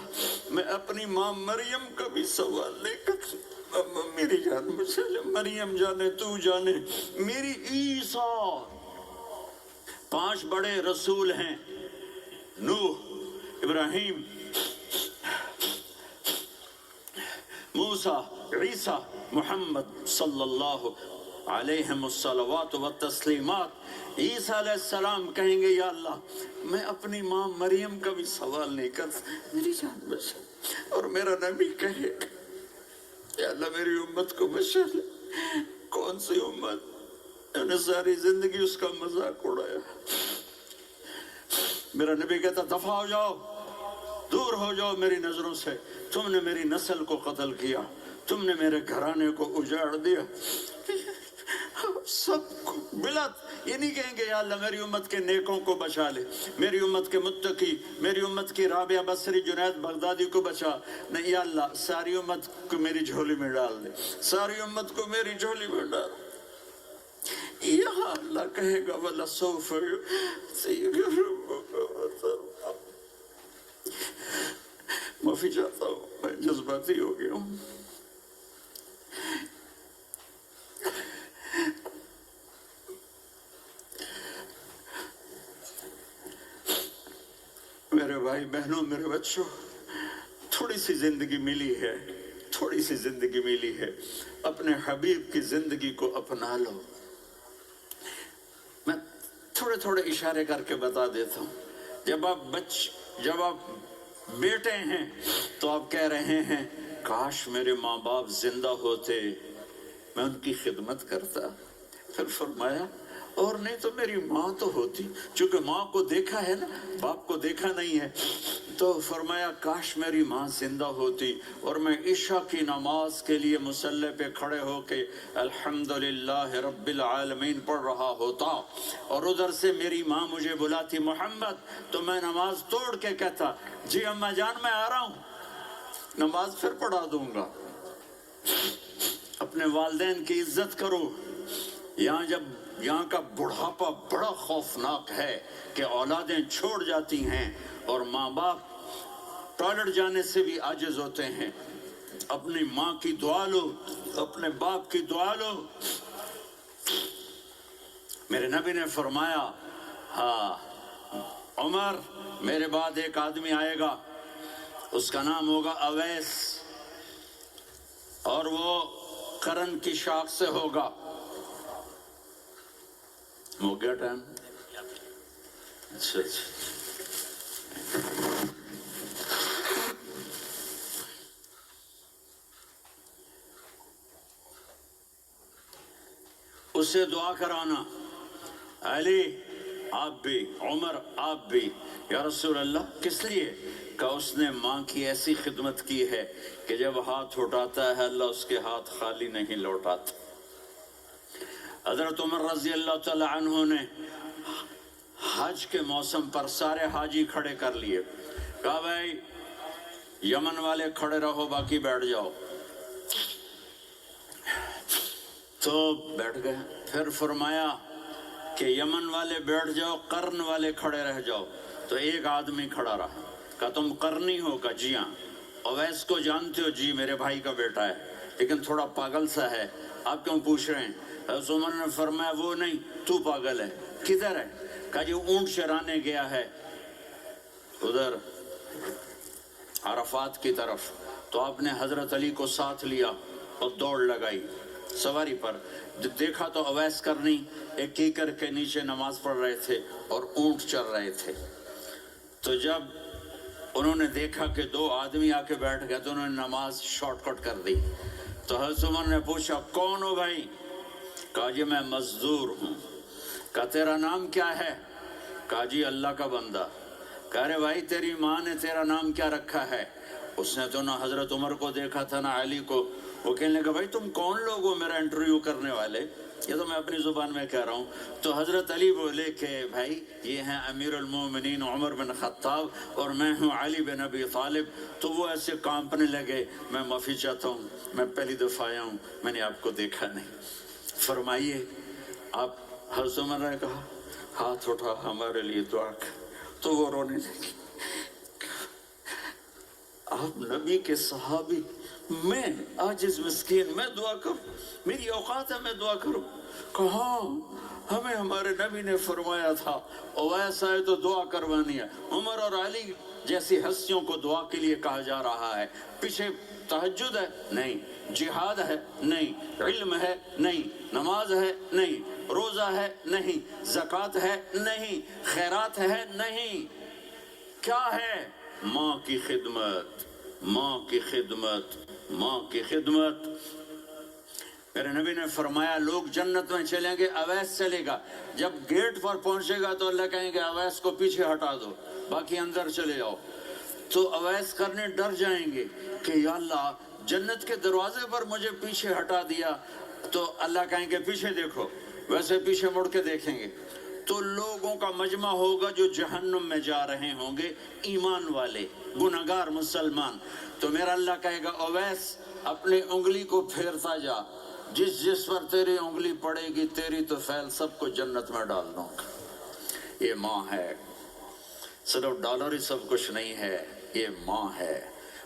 Speaker 1: میں اپنی ماں مریم کا بھی سوال نہیں کرتا, میری جان بچا لے. مریم جانے تو جانے میری عیسیٰ. 5 بڑے رسول ہیں, نوح, ابراہیم, موسیٰ, عیسیٰ, محمد صلی اللہ علیہ الصلوات والتسلیمات. عیسیٰ علیہ السلام کہیں گے یا اللہ میں اپنی ماں مریم کا بھی سوال نہیں کرتا, میری جان بچا. اور میرا نبی کہے یا اللہ میری امت کو بچا لے. کون سی امت؟ نے ساری زندگی اس کا مذاق اڑایا. میرا نبی کہتا دفع ہو جاؤ, دور ہو جاؤ میری نظروں سے. تم نے میری نسل کو قتل کیا, تم نے میرے گھرانے کو اجاڑ دیا. سب کو بلا یہ نہیں کہیں گے یا اللہ میری امت کے نیکوں کو بچا لے, میری امت کے متقی, میری امت کی رابعہ بصری, جنید بغدادی کو بچا. نہیں یا اللہ ساری امت کو میری جھولی میں ڈال دے, ساری امت کو میری جھولی میں ڈال. یہاں اللہ کہے گا وَلَسَوْفَ يُعْطِيكَ رَبُّكَ. معافی چاہتا ہوں میں جذباتی ہو گیا ہوں. میرے بھائی بہنوں, میرے بچوں, تھوڑی سی زندگی ملی ہے, تھوڑی سی زندگی ملی ہے, اپنے حبیب کی زندگی کو اپنا لو. میں تھوڑے تھوڑے اشارے کر کے بتا دیتا ہوں. جب آپ بیٹے ہیں تو آپ کہہ رہے ہیں کاش میرے ماں باپ زندہ ہوتے, میں ان کی خدمت کرتا. پھر فرمایا اور نہیں تو میری ماں تو ہوتی, چونکہ ماں کو دیکھا ہے نا, باپ کو دیکھا نہیں ہے. تو فرمایا کاش میری ماں زندہ ہوتی اور میں عشاء کی نماز کے لیے مصلی پہ کھڑے ہو کے الحمدللہ رب العالمین پڑھ رہا ہوتا, اور ادھر سے میری ماں مجھے بلاتی محمد, تو میں نماز توڑ کے کہتا جی اماں جان میں آ رہا ہوں, نماز پھر پڑھا دوں گا. اپنے والدین کی عزت کرو. یہاں کا بڑھاپا بڑا خوفناک ہے کہ اولادیں چھوڑ جاتی ہیں اور ماں باپ ٹوائلٹ جانے سے بھی عاجز ہوتے ہیں. اپنی ماں کی دعا لو, اپنے باپ کی دعا لو. میرے نبی نے فرمایا ہاں عمر میرے بعد ایک آدمی آئے گا, اس کا نام ہوگا اویس, اور وہ قرن کی شاخ سے ہوگا. ہو گیا ٹائم؟ اچھا اس سے دعا کرانا, علی آپ بھی, عمر آپ بھی. یا رسول اللہ کس لیے؟ کہ اس نے ماں کی ایسی خدمت کی ہے کہ جب ہاتھ اٹھاتا ہے اللہ اس کے ہاتھ خالی نہیں لوٹاتا. حضرت عمر رضی اللہ تعالی عنہ نے حج کے موسم پر سارے حاجی کھڑے کر لیے, کہا بھائی یمن والے کھڑے رہو باقی بیٹھ جاؤ. تو بیٹھ گئے. پھر فرمایا کہ یمن والے بیٹھ جاؤ, قرن والے کھڑے رہ جاؤ. تو ایک آدمی کھڑا رہا, کہا تم قرنی ہو؟ کہا جی ہاں. اویس کو جانتے ہو؟ جی میرے بھائی کا بیٹا ہے لیکن تھوڑا پاگل سا ہے, آپ کیوں پوچھ رہے ہیں؟ حضرت عمر نے فرمایا وہ نہیں تو پاگل ہے. کدھر ہے؟ کہا جی اونٹ چرانے گیا ہے ادھر عرفات کی طرف. تو آپ نے حضرت علی کو ساتھ لیا اور دوڑ لگائی سواری پر. دیکھا تو اویس کرنی ایک کیکر کے نیچے نماز پڑھ رہے تھے اور اونٹ چر رہے تھے. تو جب انہوں نے دیکھا کہ 2 آدمی آ کے بیٹھ گئے تو انہوں نے نماز شارٹ کٹ کر دی. تو حضرت عمر نے پوچھا کون ہو بھائی؟ کہا جی میں مزدور ہوں. کہا تیرا نام کیا ہے؟ کہا جی اللہ کا بندہ. کہہ رہے بھائی تیری ماں نے تیرا نام کیا رکھا ہے؟ اس نے تو نہ حضرت عمر کو دیکھا تھا نہ علی کو. وہ کہنے لگا بھائی تم کون لوگ ہو میرا انٹرویو کرنے والے؟ یہ تو میں اپنی زبان میں کہہ رہا ہوں. تو حضرت علی بولے کہ بھائی یہ ہیں امیر المومنین عمر بن خطاب اور میں ہوں علی بن ابی طالب. تو وہ ایسے کانپنے لگے. میں معافی چاہتا ہوں، میں پہلی دفعہ آیا ہوں، میں نے آپ کو دیکھا نہیں. فرمائیے آپ. حضرت عمر نے کہا ہاتھ اٹھا ہمارے لیے دعا کر. تو وہ رونے لگے. آپ نبی کے صحابی، میں عاجز مسکین میں دعا کروں؟ میری اوقات ہے میں دعا کروں؟ کہاں ہمیں ہمارے نبی نے فرمایا تھا اویس آئے تو دعا کروانی ہے. عمر اور علی جیسی ہستیوں کو دعا کے لیے کہا جا رہا ہے. پیچھے تہجد ہے نہیں، جہاد ہے نہیں، علم ہے نہیں، نماز ہے نہیں، روزہ ہے نہیں، زکوٰۃ ہے نہیں، خیرات ہے نہیں. کیا ہے؟ ماں کی خدمت، ماں کی خدمت، ماں کی خدمت. میرے نبی نے فرمایا لوگ جنت میں چلیں گے، اویس چلے گا. جب گیٹ پر پہنچے گا تو اللہ کہیں گے اویس کو پیچھے ہٹا دو، باقی اندر چلے جاؤ. تو اویس کرنے ڈر جائیں گے کہ یا اللہ جنت کے دروازے پر مجھے پیچھے ہٹا دیا. تو اللہ کہیں گے پیچھے دیکھو، ویسے پیچھے مڑ کے دیکھیں گے تو لوگوں کا مجمع ہوگا جو جہنم میں جا رہے ہوں گے، ایمان والے، گنہگار مسلمان. تو میرا اللہ کہے گا اویس اپنی انگلی کو پھیرتا جا، جس جس پر تیری انگلی پڑے گی تیری تو فیل سب کو جنت میں ڈال دوں گا. یہ ماں ہے، صرف ڈالر ہی سب کچھ نہیں ہے، یہ ماں ہے.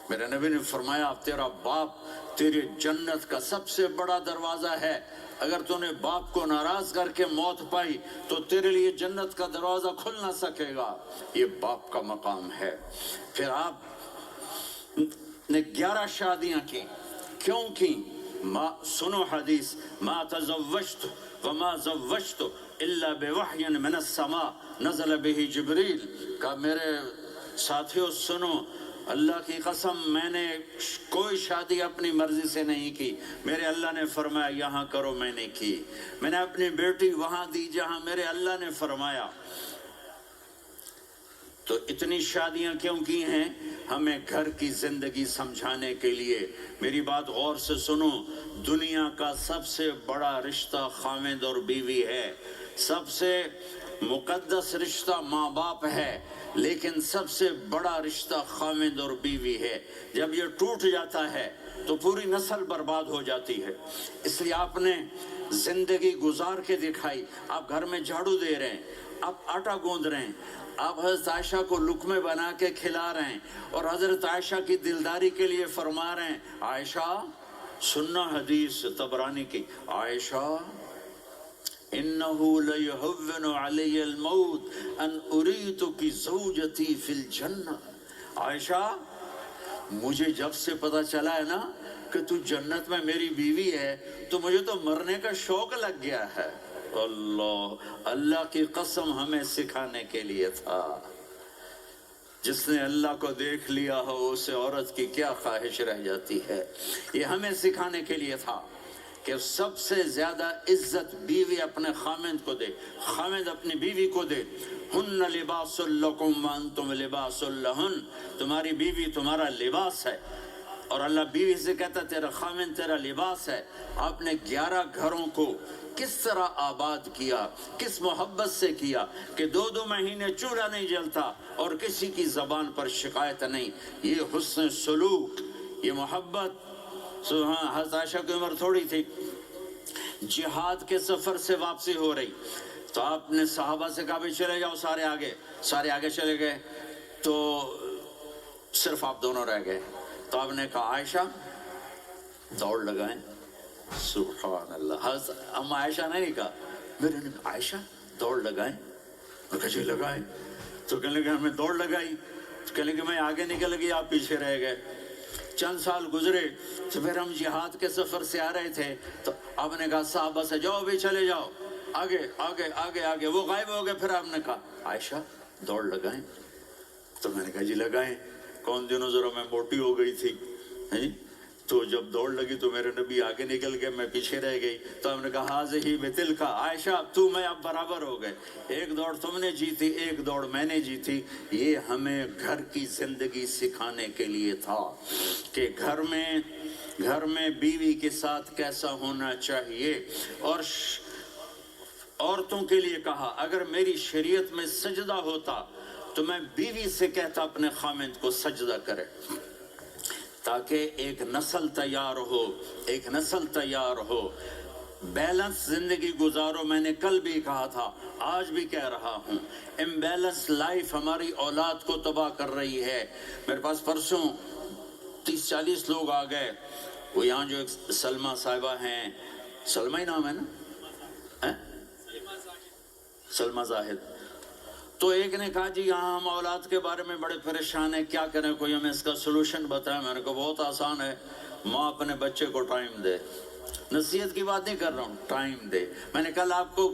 Speaker 1: میرے نبی نے فرمایا تیرا باپ تیری جنت کا سب سے بڑا دروازہ ہے. اگر تو نے باپ کو ناراض کر کے موت پائی تو تیرے لیے جنت کا دروازہ کھل نہ سکے گا. یہ باپ کا مقام ہے. پھر آپ نے 11 شادیاں کی. کیوں کی؟ سنو حدیث، ما تزوجت وما زوجت الا بوحی من السماء نزل به جبریل. کہا میرے ساتھیوں سنو، اللہ کی قسم میں نے کوئی شادی اپنی مرضی سے نہیں کی. میرے اللہ نے فرمایا یہاں کرو، میں نے کی. میں نے اپنی بیٹی وہاں دی جہاں میرے اللہ نے فرمایا. تو اتنی شادیاں کیوں کی ہیں؟ ہمیں گھر کی زندگی سمجھانے کے لیے. میری بات غور سے سنو، دنیا کا سب سے بڑا رشتہ خاوند اور بیوی ہے. سب سے مقدس رشتہ ماں باپ ہے، لیکن سب سے بڑا رشتہ خاوند اور بیوی ہے. جب یہ ٹوٹ جاتا ہے تو پوری نسل برباد ہو جاتی ہے. اس لیے آپ نے زندگی گزار کے دکھائی. آپ گھر میں جھاڑو دے رہے ہیں، آپ آٹا گوندھ رہے ہیں، آپ حضرت عائشہ کو لقمے بنا کے کھلا رہے ہیں اور حضرت عائشہ کی دلداری کے لیے فرما رہے ہیں عائشہ سننا حدیث طبرانی کی، عائشہ انہو لیہون علی الموت ان اریتک زوجتی فی الجنہ. عائشہ مجھے جب سے پتا چلا ہے نا کہ تو جنت میں میری بیوی ہے تو مجھے تو مرنے کا شوق لگ گیا ہے. اللہ کی قسم ہمیں سکھانے کے لیے تھا. جس نے اللہ کو دیکھ لیا ہو اسے عورت کی کیا خواہش رہ جاتی ہے. یہ ہمیں سکھانے کے لیے تھا کہ سب سے زیادہ عزت بیوی اپنے خاوند کو دے، خاوند اپنی بیوی کو دے. ہن لباس لکم وانتم لباس لہن، تمہاری بیوی تمہارا لباس ہے. اور اللہ بیوی سے کہتا تیرا خاوند تیرا لباس ہے. آپ نے 11 گھروں کو کس طرح آباد کیا، کس محبت سے کیا کہ 2 مہینے چولہا نہیں جلتا اور کسی کی زبان پر شکایت نہیں. یہ حسن سلوک، یہ محبت. حضرت عائشہ کی عمر تھوڑی تھی، جہاد کے سفر سے واپسی ہو رہی تو آپ نے صحابہ سے کہا بھی چلے جاؤ سارے آگے چلے گئے تو صرف آپ دونوں رہ گئے. تو آپ نے کہا عائشہ دوڑ لگائیں. سبحان اللہ. ہم عائشہ نہیں کہا، میرے نے کہا عائشہ دوڑ لگائیں. جی لگائیں. تو کہنے لگے ہمیں دوڑ لگائی. تو کہنے لگے میں آگے نکل گئی آپ پیچھے رہ گئے. چند سال گزرے تو پھر ہم جہاد کے سفر سے آ رہے تھے تو آپ نے کہا صحابہ سے جاؤ بھی چلے جاؤ آگے آگے آگے آگے. وہ غائب ہو گئے. پھر آپ نے کہا عائشہ دوڑ لگائیں. تو میں نے کہا جی لگائیں. کون دنوں ذرا میں موٹی ہو گئی تھی. تو جب دوڑ لگی تو میرے نبی آگے نکل گئے، میں پیچھے رہ گئی، تو ہم نے کہا ہاذہ مثل کا، عائشہ تو میں اب برابر ہو گئے، ایک دوڑ تم نے جیتی، ایک دوڑ میں نے جیتی۔ یہ ہمیں گھر کی زندگی سکھانے کے لیے تھا کہ گھر میں بیوی کے ساتھ کیسا ہونا چاہیے۔ اور عورتوں کے لیے کہا اگر میری شریعت میں سجدہ ہوتا تو میں بیوی سے کہتا اپنے خامند کو سجدہ کرے، تاکہ ایک نسل تیار ہو، بیلنس زندگی گزارو۔ میں نے کل بھی کہا تھا، آج بھی کہہ رہا ہوں، امبیلنس لائف ہماری اولاد کو تباہ کر رہی ہے۔ میرے پاس پرسوں 30-40 لوگ آ گئے، وہ یہاں جو ایک سلمہ صاحبہ ہیں، سلمہ ہی نام ہے نا، سلمہ زاہد، تو ایک نے کہا جی یہاں ہم اولاد کے بارے میں بڑے پریشان ہیں، کیا کریں، کوئی ہمیں اس کا سلوشن بتائیں۔ میں نے کہا بہت آسان ہے، ماں اپنے بچے کو ٹائم دے، نصیحت کی بات نہیں کر رہا ہوں، ٹائم دے۔ میں نے کل آپ کو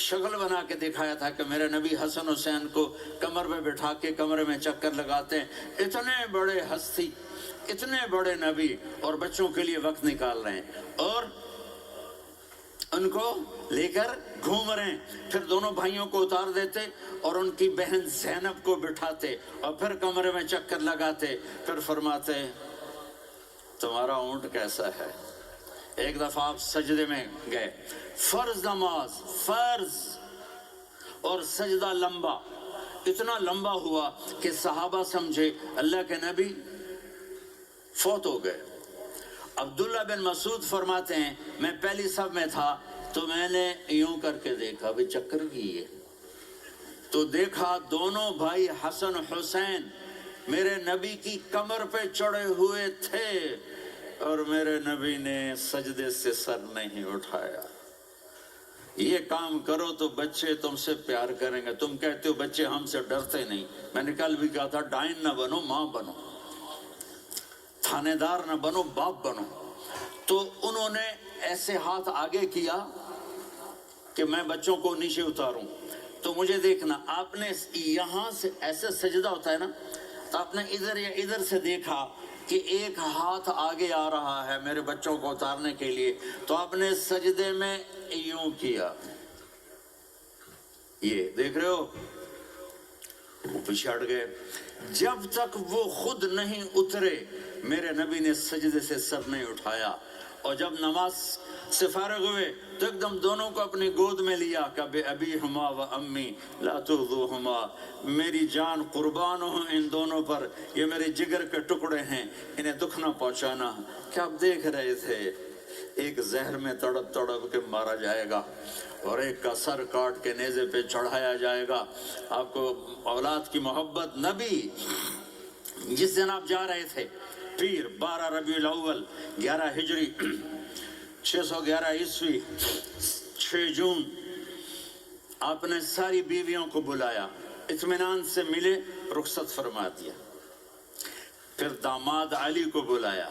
Speaker 1: شکل بنا کے دکھایا تھا کہ میرے نبی حسن حسین کو کمر پہ بٹھا کے کمرے میں چکر لگاتے ہیں، اتنے بڑے ہستی، اتنے بڑے نبی، اور بچوں کے لیے وقت نکال رہے ہیں، اور ان کو لے کر گھوم رہے ہیں۔ پھر دونوں بھائیوں کو اتار دیتے اور ان کی بہن زینب کو بٹھاتے اور پھر کمرے میں چکر لگاتے، پھر فرماتے تمہارا اونٹ کیسا ہے۔ ایک دفعہ آپ سجدے میں گئے، فرض نماز، فرض، اور سجدہ لمبا، اتنا لمبا ہوا کہ صحابہ سمجھے اللہ کے نبی فوت ہو گئے۔ عبداللہ بن مسعود فرماتے ہیں میں پہلی صف میں تھا تو میں نے یوں کر کے دیکھا، بھی چکر کی ہے، تو دیکھا دونوں بھائی حسن حسین میرے نبی کی کمر پہ چڑھے ہوئے تھے، اور میرے نبی نے سجدے سے سر نہیں اٹھایا۔ یہ کام کرو تو بچے تم سے پیار کریں گے۔ تم کہتے ہو بچے ہم سے ڈرتے نہیں، میں نے کل بھی کہا تھا ڈائن نہ بنو، ماں بنو، تھانے دار نہ بنو، باپ بنو۔ تو انہوں نے ایسے ہاتھ آگے کیا کہ میں بچوں کو نیچے اتاروں، تو مجھے دیکھنا، آپ نے یہاں سے ایسے سجدہ ہوتا ہے نا، تو آپ نے ادھر یا ادھر سے دیکھا کہ ایک ہاتھ آگے آ رہا ہے میرے بچوں کو اتارنے کے لیے، تو آپ نے سجدے میں یوں کیا، یہ دیکھ رہے ہو، وہ پیچھے ہٹ گئے۔ جب تک وہ خود نہیں اترے میرے نبی نے سجدے سے سر نہیں اٹھایا، اور جب نماز سے فارغ ہوئے تو ایک دم دونوں کو اپنی گود میں لیا کہ بے ابی ہما و امی لا تغضوہما، میری جان قربان ہو ان دونوں پر، یہ میرے جگر کے ٹکڑے ہیں، انہیں دکھ نہ پہنچانا۔ کیا آپ دیکھ رہے تھے، ایک زہر میں تڑپ تڑپ کے مارا جائے گا اور ایک کا سر کاٹ کے نیزے پہ چڑھایا جائے گا۔ آپ کو اولاد کی محبت، نبی جس دن آپ جا رہے تھے پیر 12 ربیع الاول 11 ہجری 611 عیسوی 6 جون، آپ نے ساری بیویوں کو بلایا، اطمینان سے ملے، رخصت فرما دیا۔ پھر داماد علی کو بلایا،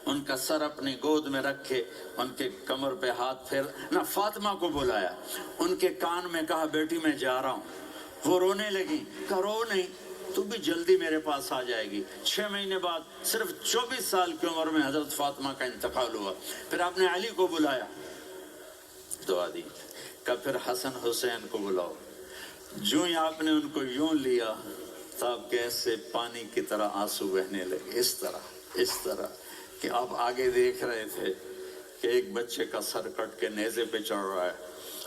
Speaker 1: ان کا سر اپنی گود میں رکھے، ان کے کمر پہ ہاتھ پھیر نہ، فاطمہ کو بلایا، ان کے کان میں کہا بیٹی میں جا رہا ہوں۔ وہ رونے لگی، کہا رو نہیں، تو بھی جلدی میرے پاس آ جائے گی۔ 6 مہینے بعد صرف 24 سال کی عمر میں حضرت فاطمہ کا انتقال ہوا۔ پھر آپ نے علی کو بلایا، دعا دی، کہا پھر حسن حسین کو بلاؤ۔ جو ہی آپ نے ان کو یوں لیا تو آپ کے ایسے پانی کی طرح آنسو بہنے لگے، اس طرح کہ آپ آگے دیکھ رہے تھے کہ ایک بچے کا سر کٹ کے نیزے پہ چڑھ رہا ہے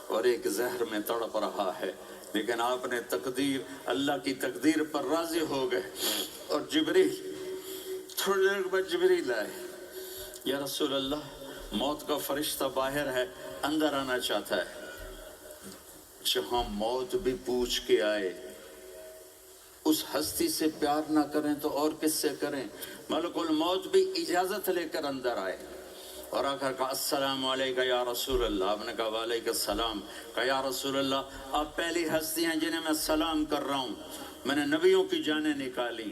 Speaker 1: اور ایک زہر میں تڑپ رہا ہے، لیکن آپ نے تقدیر، اللہ کی تقدیر پر راضی ہو گئے۔ اور جبریل تھوڑی دیر بعد جبریل آئے، یا رسول اللہ موت کا فرشتہ باہر ہے، اندر آنا چاہتا ہے۔ جہاں موت بھی پوچھ کے آئے، اس ہستی سے پیار نہ کریں تو اور کس سے کریں؟ ملک الموت بھی اجازت لے کر اندر آئے اور آ کر کہا السلام علیکہ یا رسول اللہ۔ آپ نے کہا وعلیکم السلام۔ کہا یا رسول اللہ آپ پہلی ہستی ہیں جنہیں میں سلام کر رہا ہوں، میں نے نبیوں کی جانیں نکالی،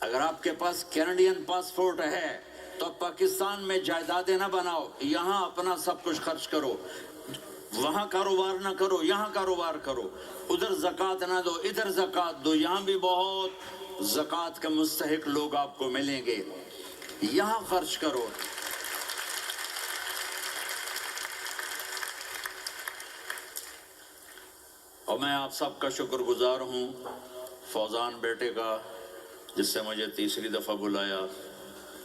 Speaker 1: اگر آپ کے پاس کینیڈین پاسپورٹ ہے تو پاکستان میں جائیدادیں نہ بناؤ، یہاں اپنا سب کچھ خرچ کرو، وہاں کاروبار نہ کرو، یہاں کاروبار کرو، ادھر زکوٰۃ نہ دو، ادھر زکوٰۃ دو، یہاں بھی بہت زکوٰۃ کے مستحق لوگ آپ کو ملیں گے، یہاں خرچ کرو۔ اور میں آپ سب کا شکر گزار ہوں، فوزان بیٹے کا، جس سے مجھے تیسری دفعہ بلایا،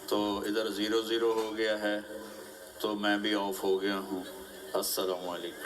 Speaker 1: تو ادھر 0-0 ہو گیا ہے تو میں بھی آف ہو گیا ہوں۔ السلام علیکم۔